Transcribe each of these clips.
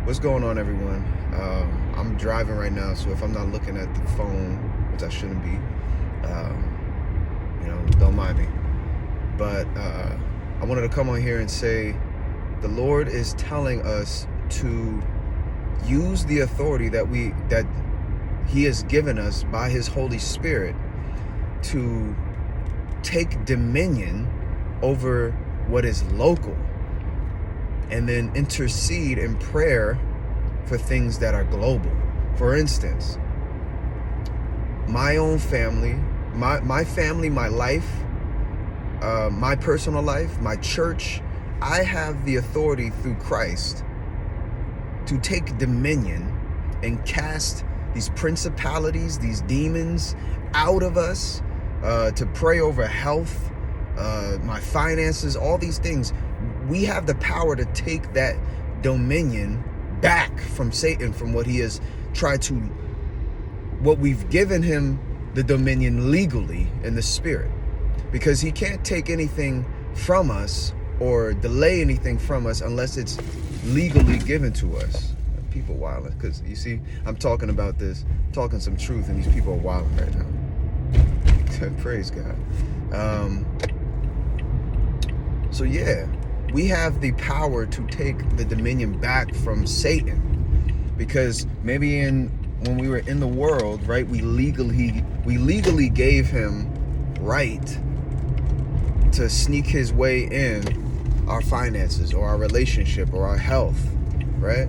What's going on, everyone? I'm driving right now, so if I'm not looking at the phone, which I shouldn't be, don't mind me. But I wanted to come on here and say the Lord is telling us to use the authority that He has given us by His Holy Spirit to take dominion over what is local, and then intercede in prayer for things that are global. For instance, my own family, my family, my life, my personal life, my church, I have the authority through Christ to take dominion and cast these principalities, these demons out of us, to pray over health, my finances, all these things. We have the power to take that dominion back from Satan, from what he has tried to, what we've given him the dominion legally in the spirit, because he can't take anything from us or delay anything from us unless it's legally given to us. People wilding, because you see, I'm talking about this, talking some truth, and these people are wilding right now. Praise God. So yeah, we have the power to take the dominion back from Satan, because maybe when we were in the world, right, we legally gave him right to sneak his way in our finances or our relationship or our health, right?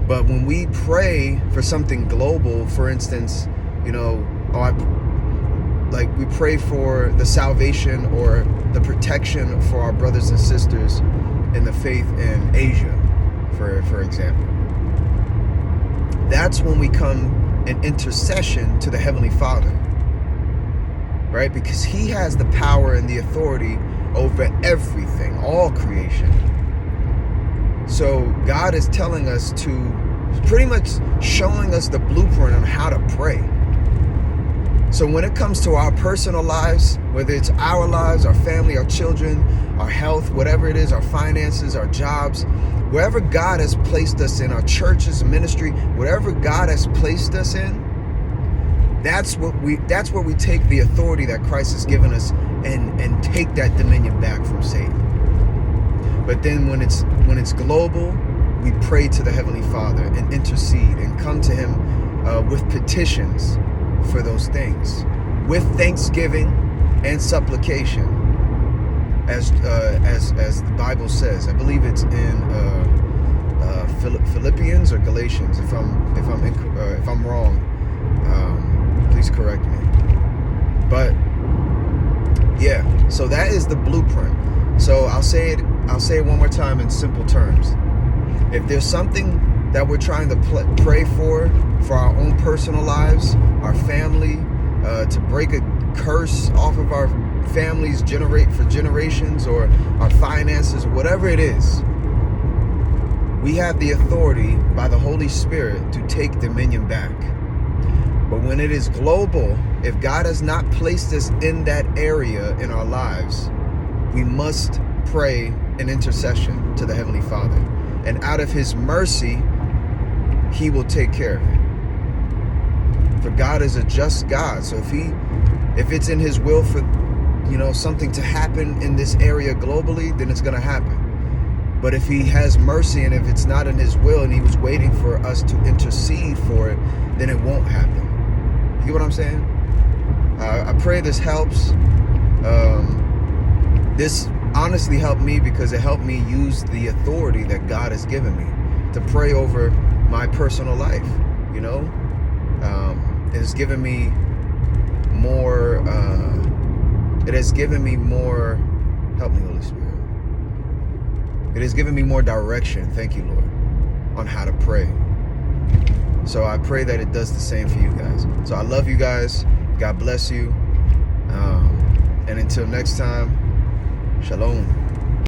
But when we pray for something global, for instance, we pray for the salvation or the protection for our brothers and sisters in the faith in Asia, for example. That's when we come in intercession to the Heavenly Father, right? Because He has the power and the authority over everything, all creation. So God is telling us to, pretty much showing us the blueprint on how to pray. So when it comes to our personal lives, whether it's our lives, our family, our children, our health, whatever it is, our finances, our jobs, wherever God has placed us in, our churches, ministry, whatever God has placed us in, that's where we take the authority that Christ has given us and take that dominion back from Satan. But then when it's global, we pray to the Heavenly Father and intercede and come to Him with petitions for those things, with thanksgiving and supplication, as the Bible says. I believe it's in Philippians or Galatians. If I'm wrong, please correct me. But yeah, so that is the blueprint. So I'll say it one more time in simple terms. If there's something that we're trying to pray for our own personal lives, our family, to break a curse off of our families, for generations, or our finances, whatever it is, we have the authority by the Holy Spirit to take dominion back. But when it is global, if God has not placed us in that area in our lives, we must pray in intercession to the Heavenly Father. And out of His mercy, He will take care of it. For God is a just God. So if it's in His will for something to happen in this area globally, then it's going to happen. But if He has mercy, and if it's not in His will and He was waiting for us to intercede for it, then it won't happen. You get what I'm saying? I pray this helps. This honestly helped me, because it helped me use the authority that God has given me to pray over my personal life. It has given me more. It has given me more. Help me, Holy Spirit. It has given me more direction. Thank you, Lord, on how to pray. So I pray that it does the same for you guys. So I love you guys. God bless you. And until next time, shalom.